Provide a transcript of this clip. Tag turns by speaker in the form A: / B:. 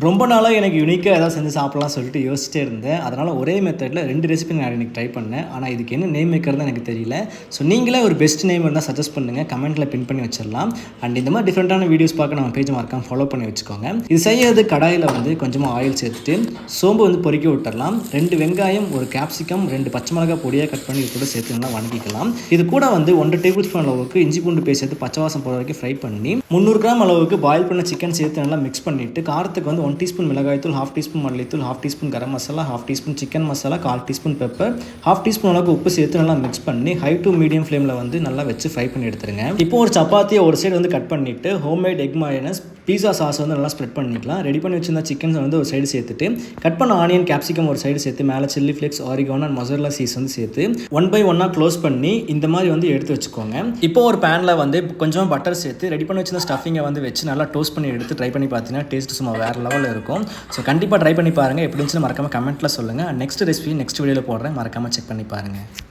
A: ரொம்ப நாளாக எனக்கு யூனிக்காக ஏதாவது செஞ்சு சாப்பிட்லாம் சொல்லிட்டு யோசிச்சிட்டே இருந்தேன். அதனால் ஒரே மெத்தடில் 2 ரெசிபி நான் இன்னைக்கு ட்ரை பண்ணேன். ஆனால் இதுக்கு என்ன நேம் வைக்கிறதுன்னு எனக்கு தெரியல. ஸோ நீங்களே ஒரு பெஸ்ட் நேம் இருந்தால் சஜஸ்ட் பண்ணுங்கள், கமெண்ட்டில் பின் பண்ணி வச்சிடலாம். அண்ட் இந்த மாதிரி டிஃப்ரெண்ட்டான வீடியோஸ் பார்க்க நம்ம பேஜ் மறக்காம ஃபாலோ பண்ணி வச்சுக்கோங்க. இது செய்யறது கடாயில் வந்து கொஞ்சமாக ஆயில் சேர்த்துட்டு சோம்பு வந்து பொரிக்க விட்டுறலாம். 2 வெங்காயம், 1 கேப்சிகம், 2 பச்சை மிளகாய் பொடியாக கட் பண்ணி இது கூட சேர்த்து நல்லா வணக்கிக்கலாம். இது கூட வந்து 1 டேபிள் ஸ்பூன் அளவுக்கு இஞ்சி பூண்டு பேஸ்ட் சேர்த்து பச்சை வாசம் போகிற வரைக்கும் ஃப்ரை பண்ணி 300 கிராம் அளவுக்கு பாயில் பண்ண சிக்கன் சேர்த்து நல்லா மிக்ஸ் பண்ணிவிட்டு காரத்துக்கு வந்து 1 டீஸ்பூன் மிளகாய் தூள், 1/2 டீஸ்பூன் மல்லித்தூள், 1/2 teaspoon garam masala, 1/2 teaspoon chicken masala, 1/4 teaspoon pepper, 1/2 teaspoon அளவுக்கு உப்பு சேர்த்து நல்லா மிக்ஸ் பண்ணி ஹை டு மீடியம் ஃப்ளேமில் வந்து நல்லா வச்சு ஃப்ரை பண்ணி எடுத்துருங்க. இப்போ ஒரு சப்பாத்தியை ஒரு சைடு வந்து கட் பண்ணிவிட்டு ஹோம்மேட் எக் மயோனஸ், பீஸா சாஸ் வந்து நல்லா ஸ்ப்ரெட் பண்ணிக்கலாம். ரெடி பண்ணி வச்சிருந்த சிக்கன்ஸ் வந்து ஒரு சைடு சேர்த்துட்டு கட் பண்ண ஆனியன், கேப்சிகம் ஒரு சைடு சேர்த்து மேலே chilli flakes, oregano and mozzarella cheese வந்து சேர்த்து 1 by 1 க்ளோஸ் பண்ணி இந்த மாதிரி வந்து எடுத்து வச்சுக்கோங்க. இப்போ ஒரு பேனில் வந்து கொஞ்சமாக பட்டர் சேர்த்து ரெடி பண்ணி வச்சிருந்த ஸ்டஃபிங்கை வந்து வச்சு நல்லா டோஸ்ட் பண்ணி எடுத்து ட்ரை பண்ணி பார்த்தீங்கன்னா டேஸ்ட் சும்மா வேறு லெவலில் இருக்கும். ஸோ கண்டிப்பாக ட்ரை பண்ணி பாருங்கள். எப்படி இருந்துச்சுன்னு மறக்காமல் கமெண்ட்டில் சொல்லுங்கள். நெக்ஸ்ட் ரெசிபி நெக்ஸ்ட் வீடியோவில் போடுறேன், மறக்காமல் செக் பண்ணி பாருங்கள்.